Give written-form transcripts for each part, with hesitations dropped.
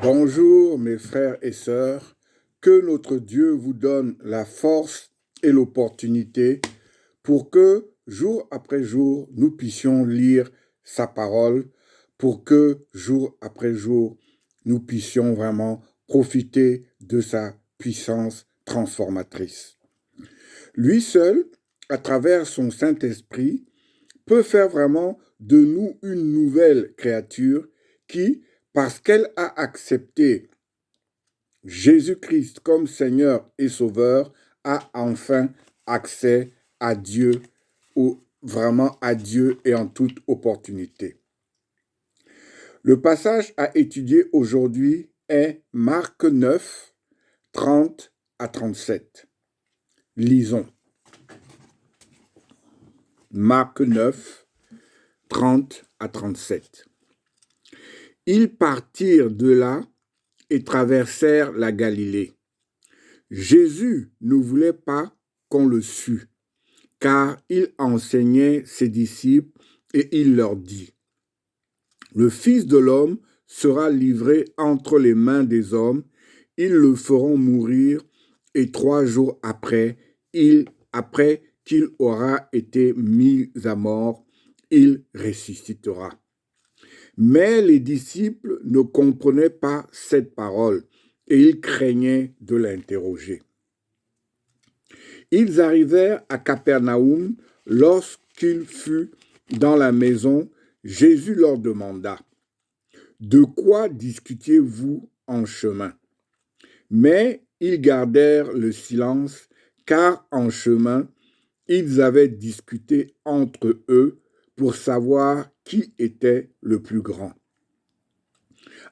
Bonjour mes frères et sœurs, que notre Dieu vous donne la force et l'opportunité pour que jour après jour nous puissions lire sa parole, pour que jour après jour nous puissions vraiment profiter de sa puissance transformatrice. Lui seul, à travers son Saint-Esprit, peut faire vraiment de nous une nouvelle créature qui, parce qu'elle a accepté Jésus-Christ comme Seigneur et Sauveur, a enfin accès à Dieu, ou vraiment à Dieu et en toute opportunité. Le passage à étudier aujourd'hui est Marc 9, 30 à 37. Lisons. Marc 9, 30 à 37. Ils partirent de là et traversèrent la Galilée. Jésus ne voulait pas qu'on le sût, car il enseignait ses disciples et il leur dit, « Le Fils de l'homme sera livré entre les mains des hommes, ils le feront mourir, et 3 jours après qu'il aura été mis à mort, il ressuscitera. » Mais les disciples ne comprenaient pas cette parole et ils craignaient de l'interroger. Ils arrivèrent à Capernaum. Lorsqu'il fut dans la maison, Jésus leur demanda, « De quoi discutiez-vous en chemin ?» Mais ils gardèrent le silence, car en chemin, ils avaient discuté entre eux pour savoir qui était le plus grand.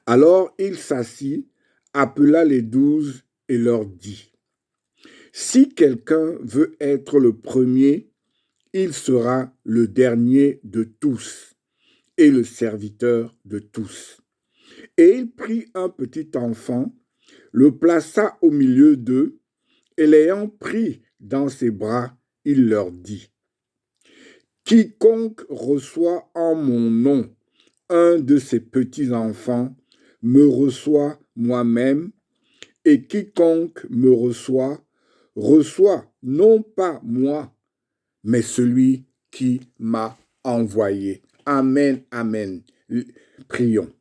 Alors il s'assit, appela les 12 et leur dit, « Si quelqu'un veut être le premier, il sera le dernier de tous et le serviteur de tous. » Et il prit un petit enfant, le plaça au milieu d'eux, et l'ayant pris dans ses bras, il leur dit, « Quiconque reçoit en mon nom un de ces petits enfants me reçoit moi-même, et quiconque me reçoit, reçoit non pas moi, mais celui qui m'a envoyé. » Amen, amen. Prions.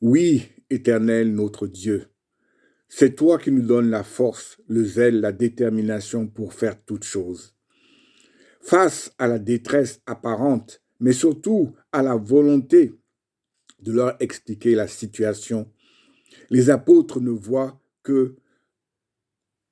Oui, Éternel, notre Dieu, c'est toi qui nous donnes la force, le zèle, la détermination pour faire toutes choses. Face à la détresse apparente, mais surtout à la volonté de leur expliquer la situation, les apôtres ne voient que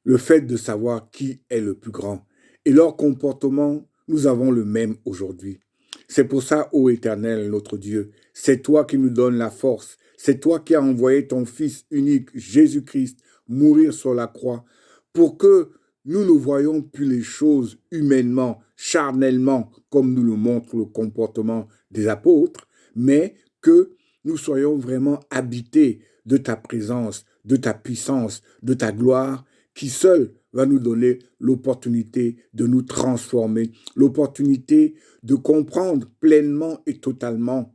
le fait de savoir qui est le plus grand. Et leur comportement, nous avons le même aujourd'hui. C'est pour ça, ô Éternel, notre Dieu, c'est toi qui nous donnes la force. C'est toi qui as envoyé ton Fils unique, Jésus-Christ, mourir sur la croix pour que nous ne voyions plus les choses humainement, charnellement, comme nous le montre le comportement des apôtres, mais que nous soyons vraiment habités de ta présence, de ta puissance, de ta gloire, qui seul va nous donner l'opportunité de nous transformer, l'opportunité de comprendre pleinement et totalement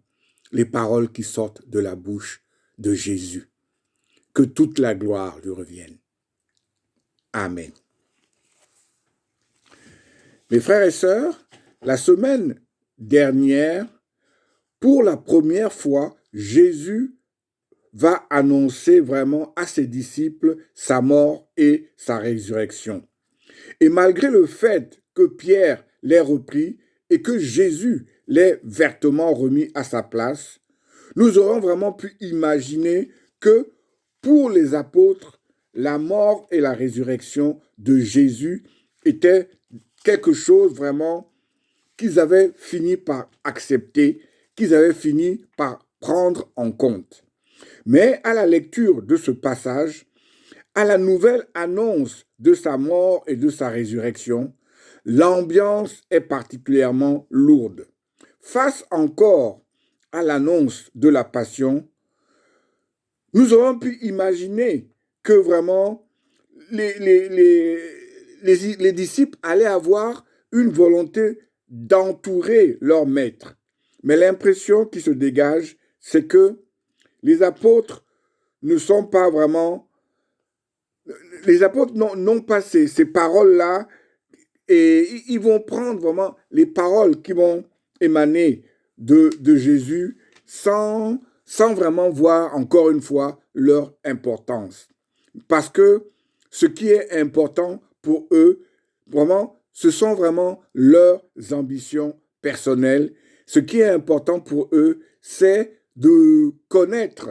les paroles qui sortent de la bouche de Jésus. Que toute la gloire lui revienne. Amen. Mes frères et sœurs, la semaine dernière, pour la première fois, Jésus va annoncer vraiment à ses disciples sa mort et sa résurrection. Et malgré le fait que Pierre l'ait repris et que Jésus l'ait vertement remis à sa place, nous aurons vraiment pu imaginer que pour les apôtres, la mort et la résurrection de Jésus étaient quelque chose vraiment qu'ils avaient fini par accepter, qu'ils avaient fini par prendre en compte. Mais à la lecture de ce passage, à la nouvelle annonce de sa mort et de sa résurrection, l'ambiance est particulièrement lourde. Face encore à l'annonce de la passion, nous aurons pu imaginer que vraiment les disciples allaient avoir une volonté d'entourer leur maître. Mais l'impression qui se dégage, c'est que les apôtres ne sont pas vraiment... Les apôtres n'ont pas ces paroles-là et ils vont prendre vraiment les paroles qui vont émaner de Jésus sans vraiment voir, encore une fois, leur importance. Parce que ce qui est important pour eux, vraiment, ce sont vraiment leurs ambitions personnelles. Ce qui est important pour eux, c'est de connaître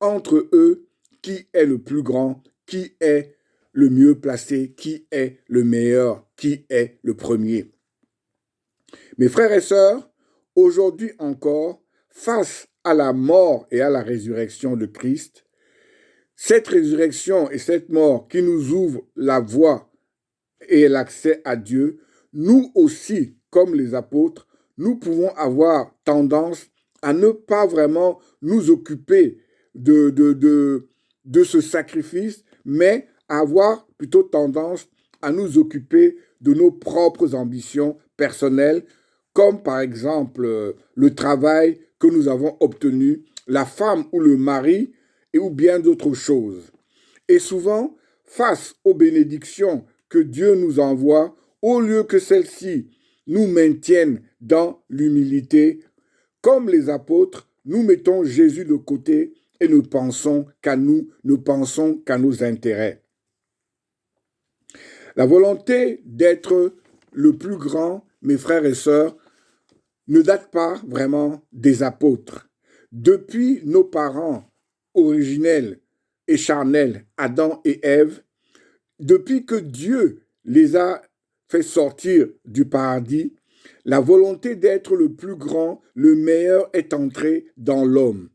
entre eux qui est le plus grand, qui est le mieux placé, qui est le meilleur, qui est le premier. Mes frères et sœurs, aujourd'hui encore, face à la mort et à la résurrection de Christ, cette résurrection et cette mort qui nous ouvre la voie et l'accès à Dieu, nous aussi, comme les apôtres, nous pouvons avoir tendance à ne pas vraiment nous occuper de ce sacrifice, mais à avoir plutôt tendance à nous occuper de nos propres ambitions personnelles, comme par exemple le travail que nous avons obtenu, la femme ou le mari, et ou bien d'autres choses. Et souvent, face aux bénédictions que Dieu nous envoie, au lieu que celles-ci nous maintiennent dans l'humilité, comme les apôtres, nous mettons Jésus de côté et ne pensons qu'à nous, ne pensons qu'à nos intérêts. La volonté d'être le plus grand, mes frères et sœurs, ne date pas vraiment des apôtres. Depuis nos parents originels et charnels, Adam et Ève, depuis que Dieu les a fait sortir du paradis, la volonté d'être le plus grand, le meilleur est entrée dans l'homme.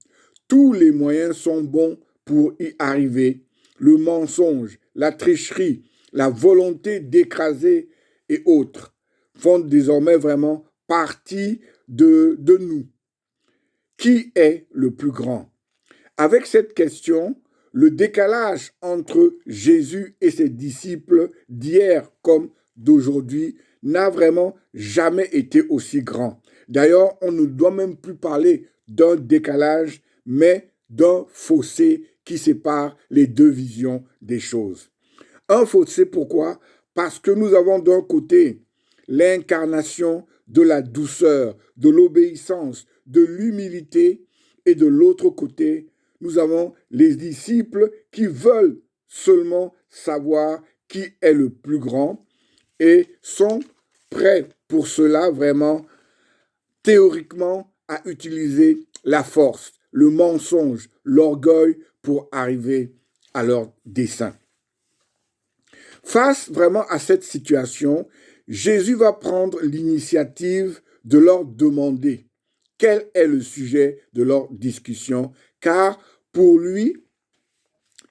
Tous les moyens sont bons pour y arriver. Le mensonge, la tricherie, la volonté d'écraser et autres font désormais vraiment partie de nous. Qui est le plus grand? Avec cette question, le décalage entre Jésus et ses disciples d'hier comme d'aujourd'hui n'a vraiment jamais été aussi grand. D'ailleurs, on ne doit même plus parler d'un décalage, mais d'un fossé qui sépare les deux visions des choses. Un fossé, pourquoi? Parce que nous avons d'un côté l'incarnation de la douceur, de l'obéissance, de l'humilité, et de l'autre côté, nous avons les disciples qui veulent seulement savoir qui est le plus grand et sont prêts pour cela vraiment théoriquement à utiliser la force, le mensonge, l'orgueil pour arriver à leur dessein. Face vraiment à cette situation, Jésus va prendre l'initiative de leur demander quel est le sujet de leur discussion, car pour lui,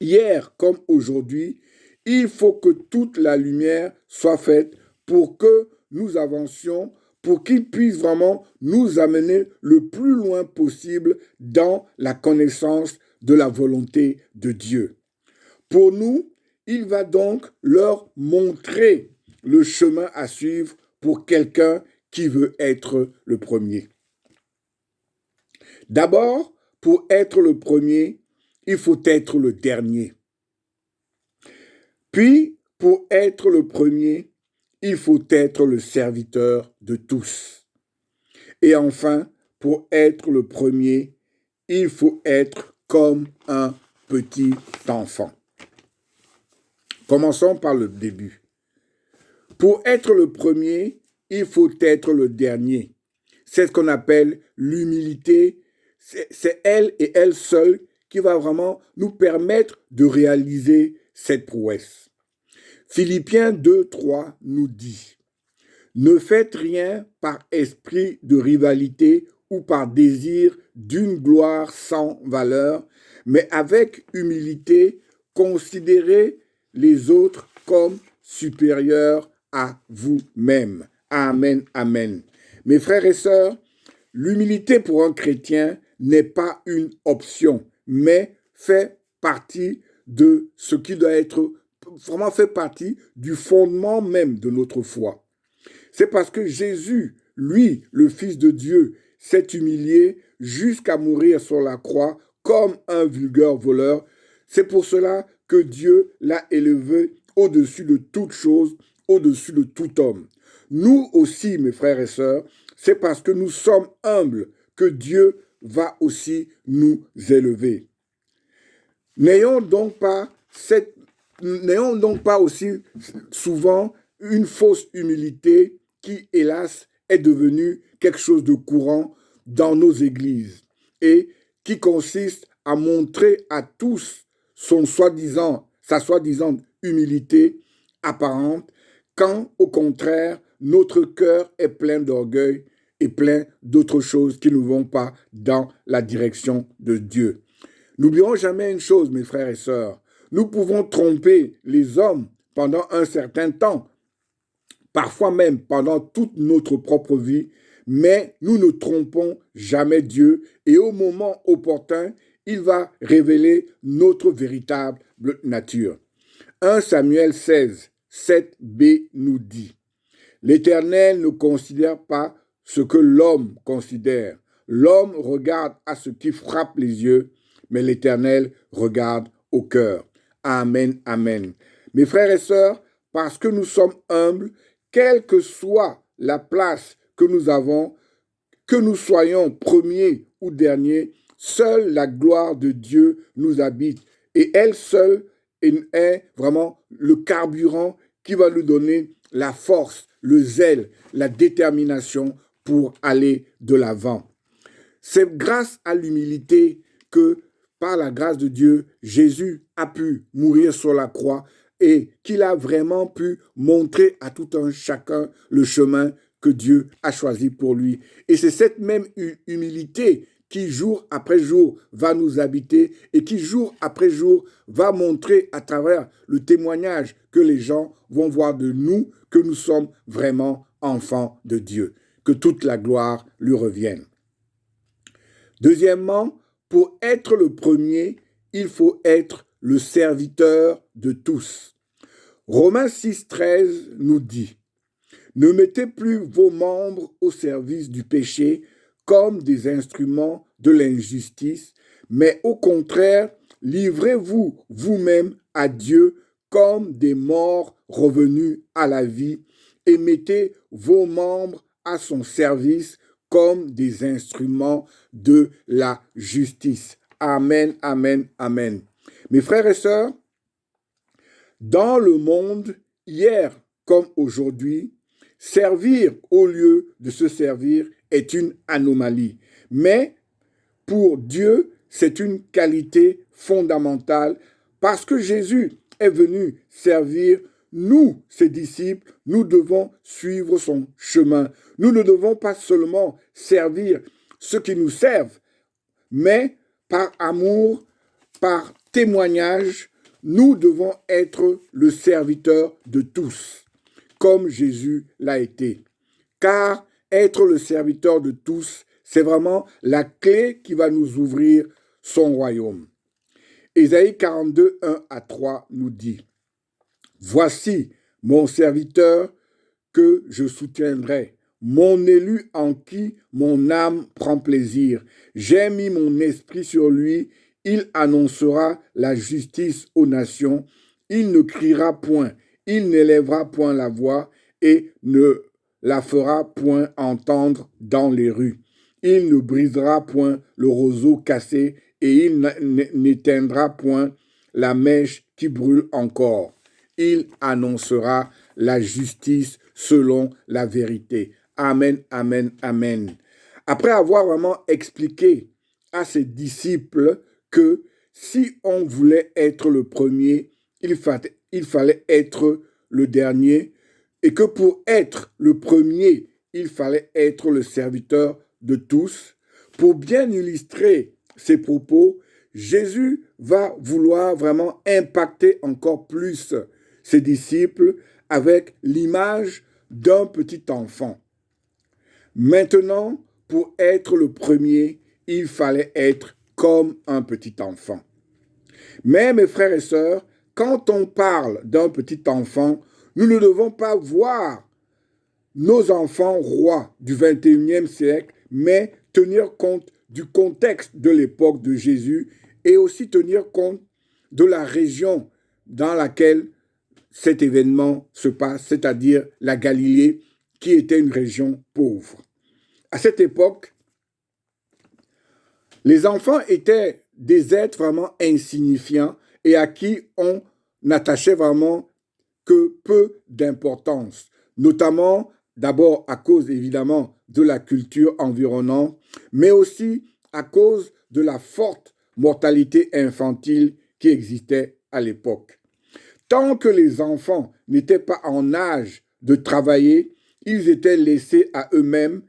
hier comme aujourd'hui, il faut que toute la lumière soit faite pour que nous avancions, pour qu'il puisse vraiment nous amener le plus loin possible dans la connaissance de la volonté de Dieu. Pour nous, il va donc leur montrer le chemin à suivre pour quelqu'un qui veut être le premier. D'abord, pour être le premier, il faut être le dernier. Puis, pour être le premier, il faut être le serviteur de tous. Et enfin, pour être le premier, il faut être comme un petit enfant. Commençons par le début. Pour être le premier, il faut être le dernier. C'est ce qu'on appelle l'humilité. C'est elle et elle seule qui va vraiment nous permettre de réaliser cette prouesse. Philippiens 2:3 nous dit « Ne faites rien par esprit de rivalité ou par désir d'une gloire sans valeur, mais avec humilité, considérez les autres comme supérieurs à vous-même. » Amen, amen. Mes frères et sœurs, l'humilité pour un chrétien n'est pas une option, mais fait partie de ce qui doit être, vraiment fait partie du fondement même de notre foi. C'est parce que Jésus, lui, le Fils de Dieu, s'est humilié jusqu'à mourir sur la croix comme un vulgaire voleur. C'est pour cela que Dieu l'a élevé au-dessus de toute chose, au-dessus de tout homme. Nous aussi, mes frères et sœurs, c'est parce que nous sommes humbles que Dieu va aussi nous élever. N'ayons donc pas aussi souvent une fausse humilité qui, hélas, est devenue quelque chose de courant dans nos églises et qui consiste à montrer à tous sa soi-disant humilité apparente, quand au contraire, notre cœur est plein d'orgueil et plein d'autres choses qui ne vont pas dans la direction de Dieu. N'oublions jamais une chose, mes frères et sœurs. Nous pouvons tromper les hommes pendant un certain temps, parfois même pendant toute notre propre vie, mais nous ne trompons jamais Dieu et au moment opportun, il va révéler notre véritable nature. 1 Samuel 16, 7b nous dit: L'Éternel ne considère pas ce que l'homme considère. L'homme regarde à ce qui frappe les yeux, mais l'Éternel regarde au cœur. Amen, amen. Mes frères et sœurs, parce que nous sommes humbles, quelle que soit la place que nous avons, que nous soyons premiers ou derniers, seule la gloire de Dieu nous habite. Et elle seule est vraiment le carburant qui va nous donner la force, le zèle, la détermination pour aller de l'avant. C'est grâce à l'humilité que, par la grâce de Dieu, Jésus a pu mourir sur la croix et qu'il a vraiment pu montrer à tout un chacun le chemin que Dieu a choisi pour lui. Et c'est cette même humilité qui, jour après jour, va nous habiter et qui, jour après jour, va montrer à travers le témoignage que les gens vont voir de nous que nous sommes vraiment enfants de Dieu. Que toute la gloire lui revienne. Deuxièmement, pour être le premier, il faut être le serviteur de tous. Romains 6, 13 nous dit: Ne mettez plus vos membres au service du péché comme des instruments de l'injustice, mais au contraire, livrez-vous vous-même à Dieu comme des morts revenus à la vie et mettez vos membres à son service comme des instruments de la justice. Amen, amen, amen. Mes frères et sœurs, dans le monde, hier comme aujourd'hui, servir au lieu de se servir est une anomalie. Mais pour Dieu, c'est une qualité fondamentale parce que Jésus est venu servir. Nous, ses disciples, nous devons suivre son chemin. Nous ne devons pas seulement servir ceux qui nous servent, mais par amour, par témoignage, nous devons être le serviteur de tous, comme Jésus l'a été. Car être le serviteur de tous, c'est vraiment la clé qui va nous ouvrir son royaume. Ésaïe 42, 1 à 3 nous dit: Voici mon serviteur que je soutiendrai, mon élu en qui mon âme prend plaisir. J'ai mis mon esprit sur lui, il annoncera la justice aux nations, il ne criera point, il n'élèvera point la voix et ne la fera point entendre dans les rues. Il ne brisera point le roseau cassé et il n'éteindra point la mèche qui brûle encore. Il annoncera la justice selon la vérité. Amen, amen, amen. Après avoir vraiment expliqué à ses disciples que si on voulait être le premier, il fallait être le dernier, et que pour être le premier, il fallait être le serviteur de tous. Pour bien illustrer ses propos, Jésus va vouloir vraiment impacter encore plus ses disciples avec l'image d'un petit enfant. Maintenant, pour être le premier, il fallait être comme un petit enfant. Mais mes frères et sœurs, quand on parle d'un petit enfant, nous ne devons pas voir nos enfants rois du 21e siècle, mais tenir compte du contexte de l'époque de Jésus et aussi tenir compte de la région dans laquelle cet événement se passe, c'est-à-dire la Galilée, qui était une région pauvre. À cette époque, les enfants étaient des êtres vraiment insignifiants et à qui on n'attachait vraiment que peu d'importance, notamment d'abord à cause évidemment de la culture environnante, mais aussi à cause de la forte mortalité infantile qui existait à l'époque. Tant que les enfants n'étaient pas en âge de travailler, ils étaient laissés à eux-mêmes,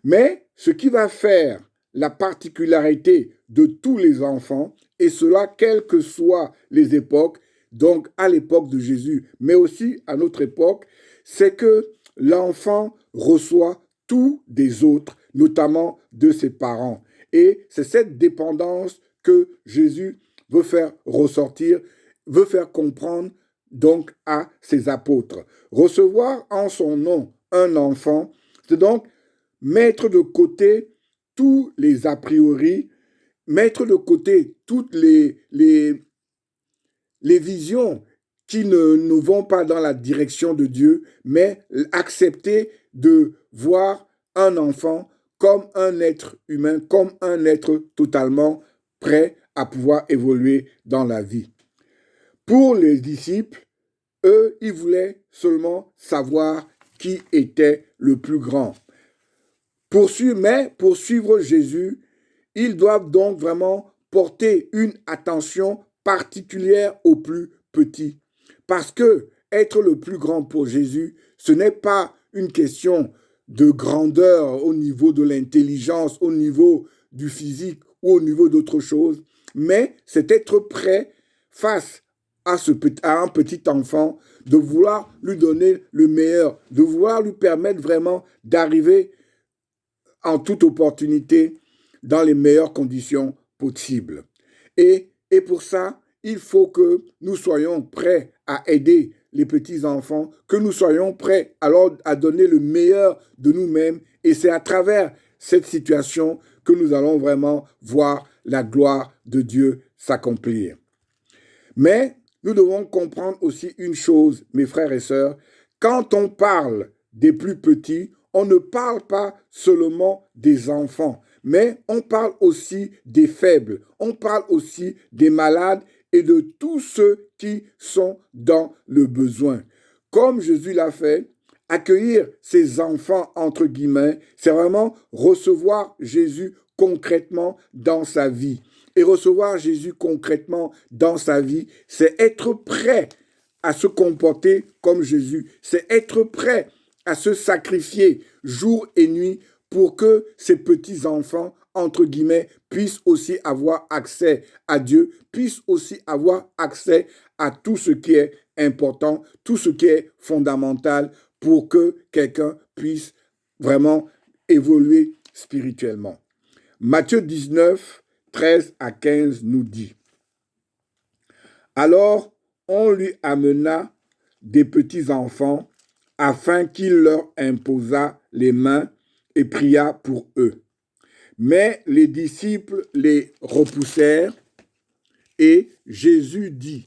mais ce qui va faire la particularité de tous les enfants, et cela quelles que soient les époques, donc à l'époque de Jésus, mais aussi à notre époque, c'est que l'enfant reçoit tout des autres, notamment de ses parents. Et c'est cette dépendance que Jésus veut faire ressortir, veut faire comprendre donc à ses apôtres. Recevoir en son nom un enfant, c'est donc mettre de côté tous les a priori, mettre de côté toutes les visions qui ne vont pas dans la direction de Dieu, mais accepter de voir un enfant comme un être humain, comme un être totalement prêt à pouvoir évoluer dans la vie. Pour les disciples, eux, ils voulaient seulement savoir qui était le plus grand. Mais pour suivre Jésus, ils doivent donc vraiment porter une attention particulière aux plus petits. Parce que être le plus grand pour Jésus, ce n'est pas une question de grandeur au niveau de l'intelligence, au niveau du physique ou au niveau d'autre chose, mais c'est être prêt face à un petit enfant, de vouloir lui donner le meilleur, de vouloir lui permettre vraiment d'arriver en toute opportunité dans les meilleures conditions possibles. Et pour ça, il faut que nous soyons prêts à aider les petits-enfants, que nous soyons prêts alors à donner le meilleur de nous-mêmes. Et c'est à travers cette situation que nous allons vraiment voir la gloire de Dieu s'accomplir. Mais nous devons comprendre aussi une chose, mes frères et sœurs, quand on parle des plus petits, on ne parle pas seulement des enfants, mais on parle aussi des faibles, on parle aussi des malades et de tous ceux qui sont dans le besoin. Comme Jésus l'a fait, accueillir ses enfants, entre guillemets, c'est vraiment recevoir Jésus concrètement dans sa vie. Et recevoir Jésus concrètement dans sa vie, c'est être prêt à se comporter comme Jésus. C'est être prêt à se sacrifier jour et nuit pour que ces petits-enfants, entre guillemets, puissent aussi avoir accès à Dieu, puissent aussi avoir accès à tout ce qui est important, tout ce qui est fondamental pour que quelqu'un puisse vraiment évoluer spirituellement. Matthieu 19, 13 à 15 nous dit: Alors on lui amena des petits enfants afin qu'il leur imposât les mains et pria pour eux. Mais les disciples les repoussèrent et Jésus dit: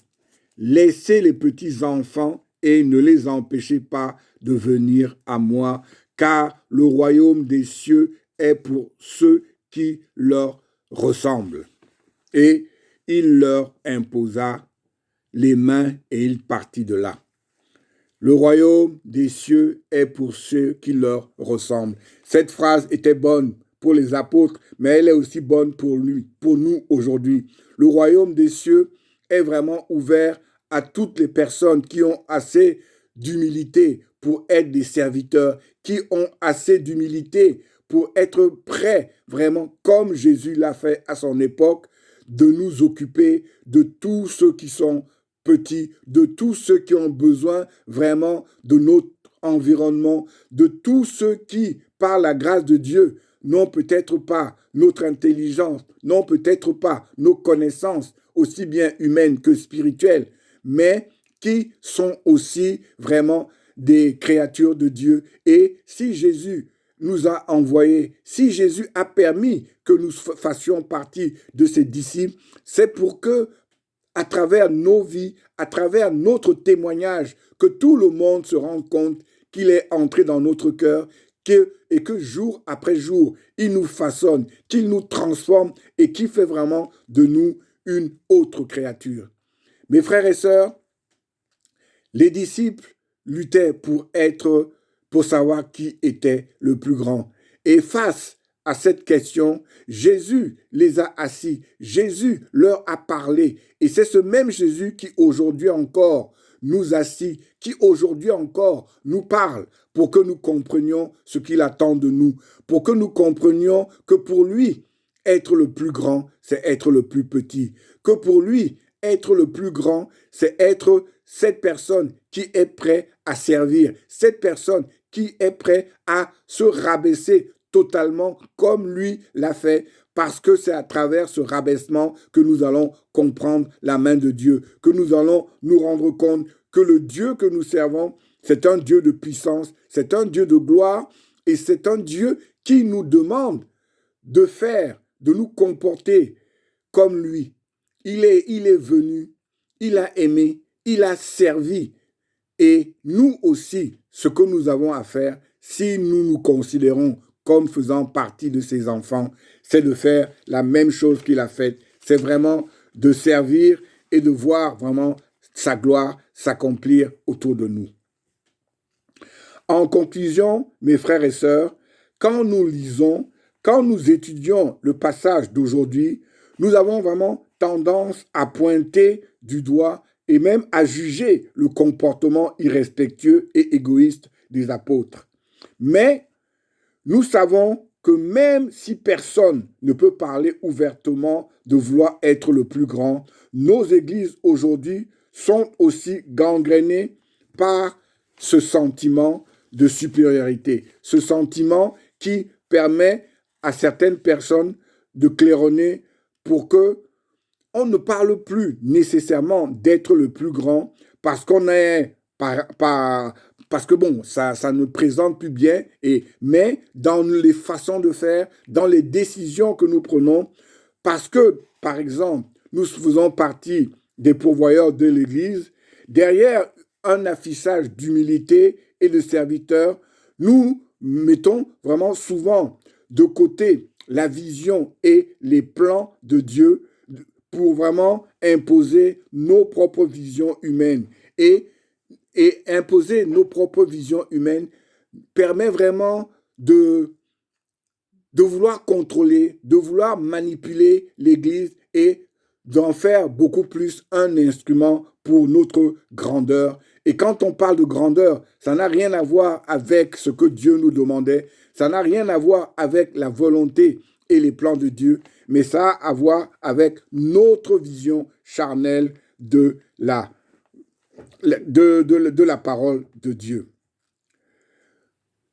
Laissez les petits enfants et ne les empêchez pas de venir à moi, car le royaume des cieux est pour ceux qui leur ressemblent. Et il leur imposa les mains et il partit de là. Le royaume des cieux est pour ceux qui leur ressemblent. Cette phrase était bonne pour les apôtres, mais elle est aussi bonne pour nous aujourd'hui. Le royaume des cieux est vraiment ouvert à toutes les personnes qui ont assez d'humilité pour être des serviteurs, qui ont assez d'humilité pour être prêts, vraiment comme Jésus l'a fait à son époque, de nous occuper de tous ceux qui sont petits, de tous ceux qui ont besoin vraiment de notre environnement, de tous ceux qui, par la grâce de Dieu, n'ont peut-être pas notre intelligence, n'ont peut-être pas nos connaissances, aussi bien humaines que spirituelles, mais qui sont aussi vraiment des créatures de Dieu. Et si Jésus nous a envoyés, si Jésus a permis que nous fassions partie de ses disciples, c'est pour que, à travers nos vies, à travers notre témoignage, que tout le monde se rende compte qu'il est entré dans notre cœur et que jour après jour, il nous façonne, qu'il nous transforme et qu'il fait vraiment de nous une autre créature. Mes frères et sœurs, les disciples luttaient pour savoir qui était le plus grand. Et face à cette question, Jésus les a assis, Jésus leur a parlé. Et c'est ce même Jésus qui aujourd'hui encore nous assit, qui aujourd'hui encore nous parle pour que nous comprenions ce qu'il attend de nous, pour que nous comprenions que pour lui, être le plus grand, c'est être le plus petit, que pour lui, être le plus grand, c'est être cette personne qui est prête à servir, cette personne qui est prête à se rabaisser totalement comme lui l'a fait, parce que c'est à travers ce rabaissement que nous allons comprendre la main de Dieu, que nous allons nous rendre compte que le Dieu que nous servons, c'est un Dieu de puissance, c'est un Dieu de gloire, et c'est un Dieu qui nous demande de faire, de nous comporter comme lui. Il est venu, il a aimé, il a servi. Et nous aussi, ce que nous avons à faire, si nous nous considérons comme faisant partie de ses enfants, c'est de faire la même chose qu'il a faite. C'est vraiment de servir et de voir vraiment sa gloire s'accomplir autour de nous. En conclusion, mes frères et sœurs, quand nous lisons, quand nous étudions le passage d'aujourd'hui, nous avons vraiment tendance à pointer du doigt et même à juger le comportement irrespectueux et égoïste des apôtres. Mais nous savons que même si personne ne peut parler ouvertement de vouloir être le plus grand, nos églises aujourd'hui sont aussi gangrénées par ce sentiment de supériorité, ce sentiment qui permet à certaines personnes de claironner pour que on ne parle plus nécessairement d'être le plus grand parce qu'on est parce que bon, ça ne présente plus bien, mais dans les façons de faire, dans les décisions que nous prenons, parce que, par exemple, nous faisons partie des pourvoyeurs de l'Église, derrière un affichage d'humilité et de serviteur, nous mettons vraiment souvent de côté la vision et les plans de Dieu pour vraiment imposer nos propres visions humaines. Et imposer nos propres visions humaines permet vraiment de vouloir contrôler, de vouloir manipuler l'Église et d'en faire beaucoup plus un instrument pour notre grandeur. Et quand on parle de grandeur, ça n'a rien à voir avec ce que Dieu nous demandait, ça n'a rien à voir avec la volonté et les plans de Dieu, mais ça a à voir avec notre vision charnelle de la parole de Dieu.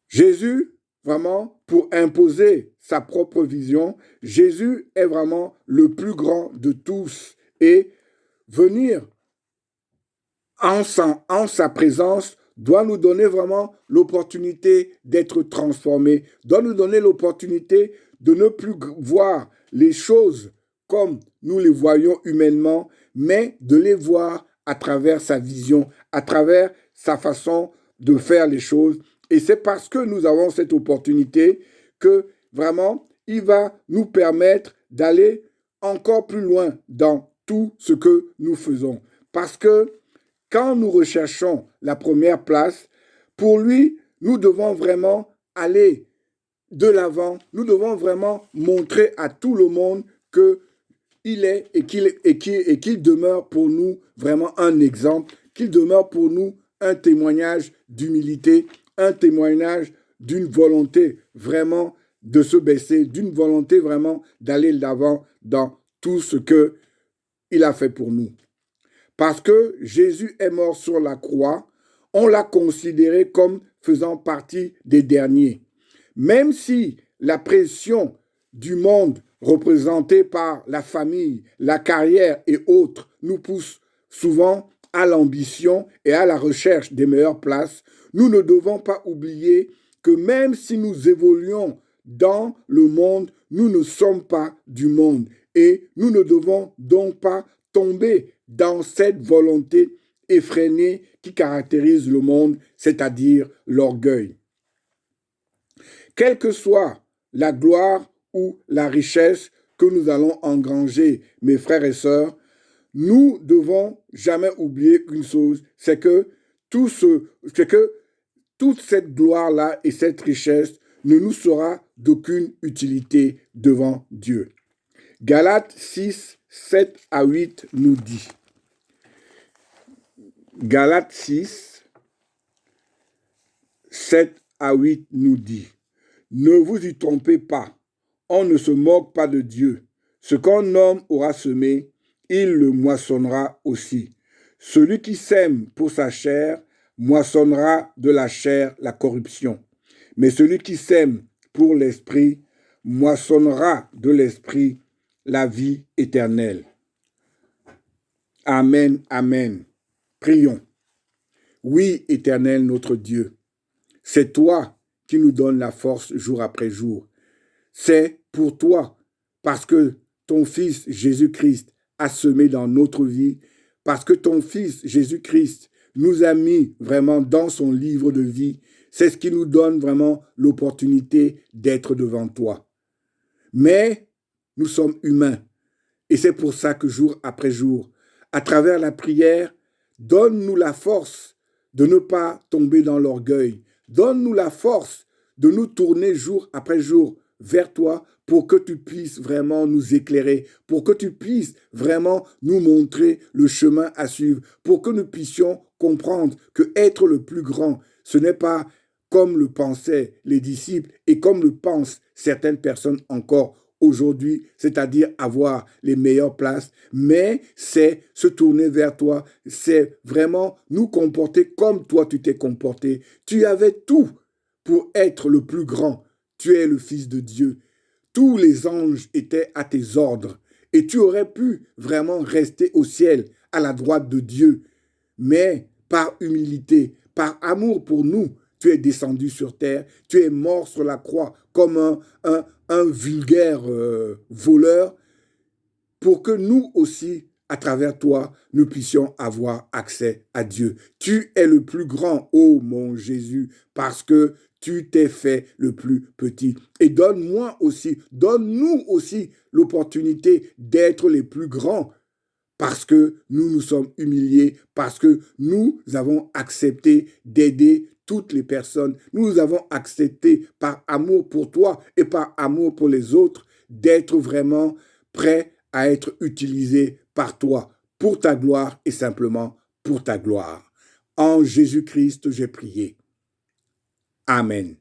Jésus, vraiment, pour imposer sa propre vision, Jésus est vraiment le plus grand de tous et venir en sa présence doit nous donner vraiment l'opportunité d'être transformés, doit nous donner l'opportunité de ne plus voir les choses comme nous les voyons humainement, mais de les voir à travers sa vision, à travers sa façon de faire les choses. Et c'est parce que nous avons cette opportunité que vraiment, il va nous permettre d'aller encore plus loin dans tout ce que nous faisons. Parce que quand nous recherchons la première place, pour lui, nous devons vraiment aller de l'avant. Nous devons vraiment montrer à tout le monde qu'il est et qu'il demeure pour nous vraiment un exemple, qu'il demeure pour nous un témoignage d'humilité, un témoignage d'une volonté vraiment de se baisser, d'une volonté vraiment d'aller de l'avant dans tout ce qu'il a fait pour nous. Parce que Jésus est mort sur la croix, on l'a considéré comme faisant partie des derniers. Même si la pression du monde représentée par la famille, la carrière et autres nous pousse souvent à l'ambition et à la recherche des meilleures places, nous ne devons pas oublier que même si nous évoluons dans le monde, nous ne sommes pas du monde et nous ne devons donc pas tomber dans cette volonté effrénée qui caractérise le monde, c'est-à-dire l'orgueil. Quelle que soit la gloire ou la richesse que nous allons engranger, mes frères et sœurs, nous devons jamais oublier une chose, c'est que toute cette gloire-là et cette richesse ne nous sera d'aucune utilité devant Dieu. Galates 6, 7 à 8 nous dit. Galates 6, 7 à 8 nous dit. Ne vous y trompez pas, on ne se moque pas de Dieu. Ce qu'un homme aura semé, il le moissonnera aussi. Celui qui sème pour sa chair moissonnera de la chair la corruption. Mais celui qui sème pour l'esprit moissonnera de l'esprit la vie éternelle. Amen, amen. Prions. Oui, Éternel notre Dieu, c'est toi qui nous donnes la force jour après jour. C'est pour toi, parce que ton Fils Jésus-Christ a semé dans notre vie, parce que ton Fils Jésus-Christ nous a mis vraiment dans son livre de vie. C'est ce qui nous donne vraiment l'opportunité d'être devant toi. Mais nous sommes humains et c'est pour ça que jour après jour, à travers la prière, donne-nous la force de ne pas tomber dans l'orgueil. Donne-nous la force de nous tourner jour après jour vers toi pour que tu puisses vraiment nous éclairer, pour que tu puisses vraiment nous montrer le chemin à suivre, pour que nous puissions comprendre que être le plus grand, ce n'est pas comme le pensaient les disciples et comme le pensent certaines personnes encore aujourd'hui, c'est-à-dire avoir les meilleures places, mais c'est se tourner vers toi, c'est vraiment nous comporter comme toi tu t'es comporté. Tu avais tout pour être le plus grand. Tu es le Fils de Dieu. Tous les anges étaient à tes ordres et tu aurais pu vraiment rester au ciel à la droite de Dieu. Mais par humilité, par amour pour nous, tu es descendu sur terre, tu es mort sur la croix comme un vulgaire voleur pour que nous aussi, à travers toi, nous puissions avoir accès à Dieu. Tu es le plus grand, ô mon Jésus, parce que tu t'es fait le plus petit. Et donne-moi aussi, donne-nous aussi l'opportunité d'être les plus grands parce que nous nous sommes humiliés, parce que nous avons accepté d'aider toutes les personnes. Nous avons accepté par amour pour toi et par amour pour les autres d'être vraiment prêts à être utilisés par toi pour ta gloire et simplement pour ta gloire. En Jésus-Christ, j'ai prié. Amen.